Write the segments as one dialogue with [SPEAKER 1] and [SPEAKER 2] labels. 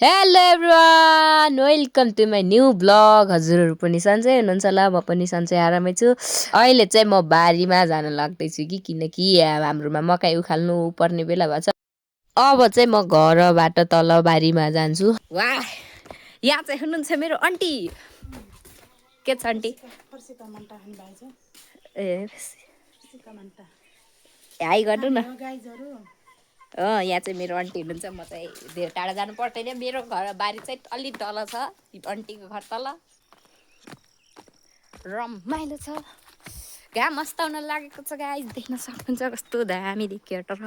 [SPEAKER 1] Hello everyone, welcome to my new blog. हजुरहरू पनि सन्चै हुनुहुन्छ होला, म पनि सन्चै आरामै छु। अहिले चाहिँ म बारीमा जान लाग्दैछु किनकि हाम्रोमा मकै उखाल्नु पर्ने बेला भएको छ। अब चाहिँ म घरबाट तल बारीमा जान्छु। वाह, यहाँ चाहिँ हुनुहुन्छ मेरो आन्टी। के छ आन्टी? ए हाई गर्नु न। यहाँ चाहिँ मेरो आन्टी हुनुहुन्छ। म चाहिँ धेरै टाढा जानु पर्दैन, मेरो घर बारी चाहिँ अलिक तल छ, आन्टीको घर तल। रमाइलो छ, घाम अस्ताउन लागेको छ गाइस, देख्न सक्नुहुन्छ कस्तो दामी देखियो तर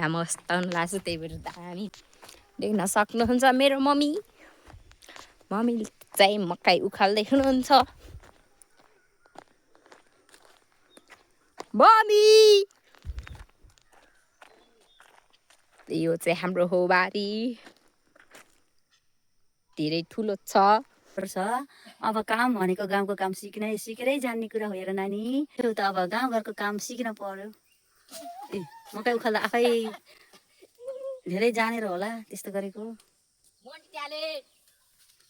[SPEAKER 1] घाम अस्ताउन लाग्छ, त्यही भएर दामी देख्न सक्नुहुन्छ। मेरो मम्मी चाहिँ मकै उखाल्दै हुनुहुन्छ। मम्मी, यो चाहिँ हाम्रो हो बारी, धेरै ठुलो छ।
[SPEAKER 2] अब काम भनेको गाउँको काम सिकेरै जान्ने कुरा हो हेर नानी। त अब गाउँघरको काम सिक्न पर्यो। मकै उखाल्दा आफै धेरै जानेर होला त्यस्तो गरेको।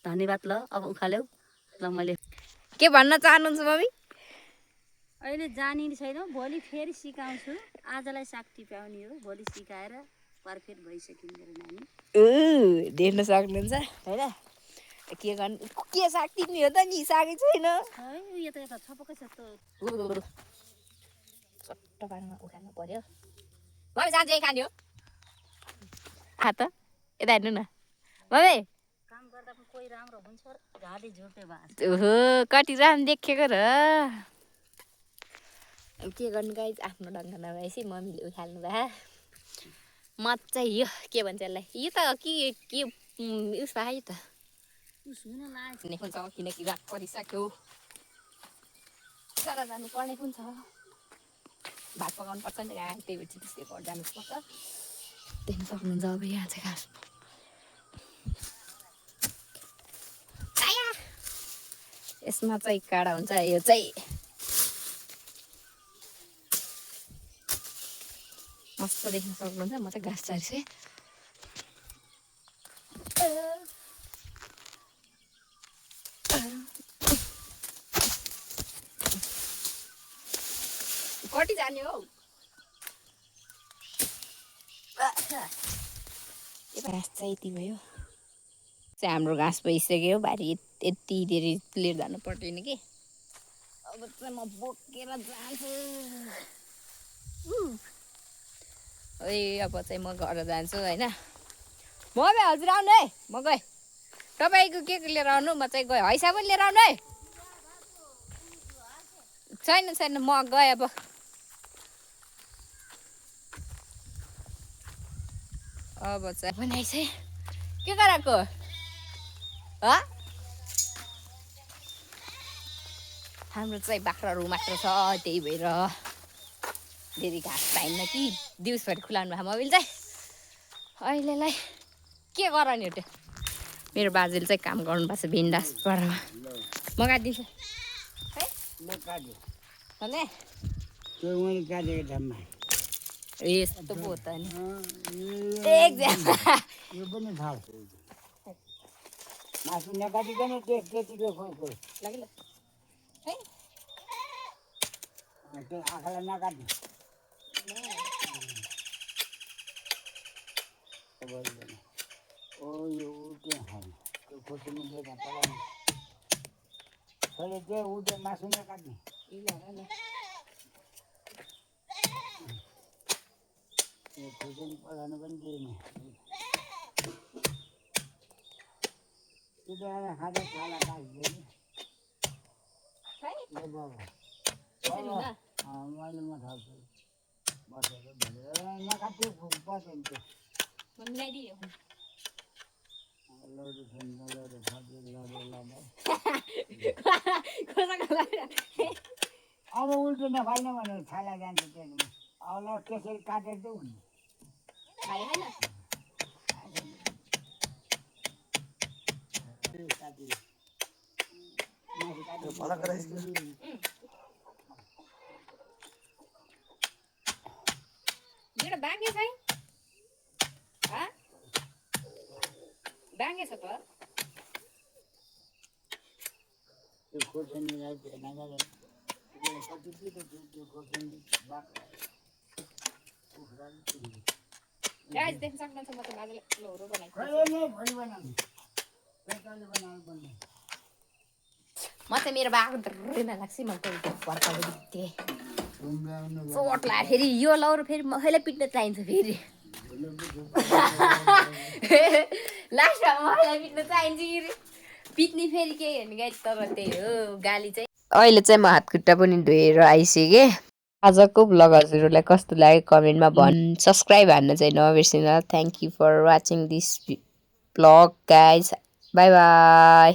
[SPEAKER 2] धन्यवाद। ल अब उखाल्यौ। ल मैले
[SPEAKER 1] के भन्न चाहनुहुन्छ मम्मी?
[SPEAKER 2] अहिले जानिने छैन, भोलि फेरि सिकाउँछु। आजलाई साग टिप्याउने हो, भोलि सिकाएर पर्फेक्ट भइसक्यो मेरो नानी।
[SPEAKER 1] देख्न सक्नुहुन्छ होइन? के गर्नु, के साग टिप्ने हो त नि, सागै छैन।
[SPEAKER 2] यो त यता छपक्कै छ त।
[SPEAKER 1] चट्ट पारेर उखाल्नु पर्यो। मम्मी साँझ खाने हो त यता हेर्नु न मम्मी।
[SPEAKER 2] काम गर्दा पनि कोही राम्रो हुन्छ, झाडी झुटे भएको छ।
[SPEAKER 1] ओहो, कति राम्रो देखेको र। के गर्नु गाइस, आफ्नो ढङ्ग नभएपछि मम्मीले उखाल्नु भए। म चाहिँ यो के भन्छ यसलाई, यो त के उस भयो, यो त
[SPEAKER 2] उस हुन लाग्छ
[SPEAKER 1] हुन्छ किनकि रात परिसक्यो, तर जानु पर्ने पनि छ, भात पकाउनु पर्छ नि गाई, त्यही भएर त्यस्तै घर जानुपर्छ। देख्न सक्नुहुन्छ अब यहाँ चाहिँ घाँस यसमा चाहिँ काँडा हुन्छ, यो चाहिँ मस्त देख्न सक्नुहुन्छ। म चाहिँ घाँस चार्छु। कति जाने हो घाँस चाहिँ यति भयो चाहिँ हाम्रो घाँस भइसक्यो। बारी यति धेरै लिएर जानु पर्दैन कि। अब चाहिँ म बोकेर जान्छु। अब चाहिँ म घर जान्छु होइन। मम्मी हजुर आउनु है, म गएँ। तपाईँको के लिएर आउनु, म चाहिँ गएँ। हैसा पनि लिएर आउनु है। छैन छैन, म गएँ अब। अब चाहिँ बनाइस है, के गराएको हाम्रो चाहिँ बाख्राहरू मात्र छ, त्यही भएर धेरै घाँस पाइन्न कि दिउँसभरि खुलाउनु भयो मोबाइल चाहिँ। अहिलेलाई के गराउने हो त्यो, मेरो बाजेले चाहिँ काम गर्नुपर्छ बिन्दास परमा। म काटिदिन्छु है, यस्तो पो त नि
[SPEAKER 3] मासु नकाटिकन त्यतिको आँखालाई नकाट्नु। ओ यो उठ्यो त्यो खोर्सानी छोले त्यो उठ्यो, मासु नकाट्ने। खोर्सानी पकाउनु पनि दिएन। त्यो खाँदै छाला काट्दैन मैले म थाल्छु बसेर भनेर नकाट्यो पर्दैन त्यो। अब उल्टो नफाल्नु भनेर छाला जान्छ त्यसमा। अब ल त्यसरी काटेर चाहिँ हुने
[SPEAKER 1] बाँकी छैन बाङ्गे छ त
[SPEAKER 3] त्यो खोर्सानीलाई भेट्न गएर कति त्यो खोर्सानी बाख्रा कुखुराले पुग्यो।
[SPEAKER 1] गाइस देख्न सक्नुहुन्छ म त बाजेले लोहरो बनाएको
[SPEAKER 3] कहिले नै भोलि बनाउने पेटले बनाउनु पर्ने।
[SPEAKER 1] म चाहिँ मेरो बाको धर्रेमा लाग्छ म त फर्काउँदै थिएँ
[SPEAKER 3] घुम्राउनु
[SPEAKER 1] चोट लाग्यो फेरि यो लौरो फेरि महिला पिट्न चाहिन्छ फेरि लास्टमा महिला पिट्न चाहिन्छ कि पिट्ने फेरि केही होइन गाइस तर त्यही हो गाली चाहिँ अहिले चाहिँ म हातखुट्टा पनि धोएर आइसकेँ आजको भ्लग हजुरहरूलाई कस्तो लाग्यो कमेन्टमा सब्सक्राइब हान्न चाहिँ नबिर्सिनु thank you for watching this vlog guys bye by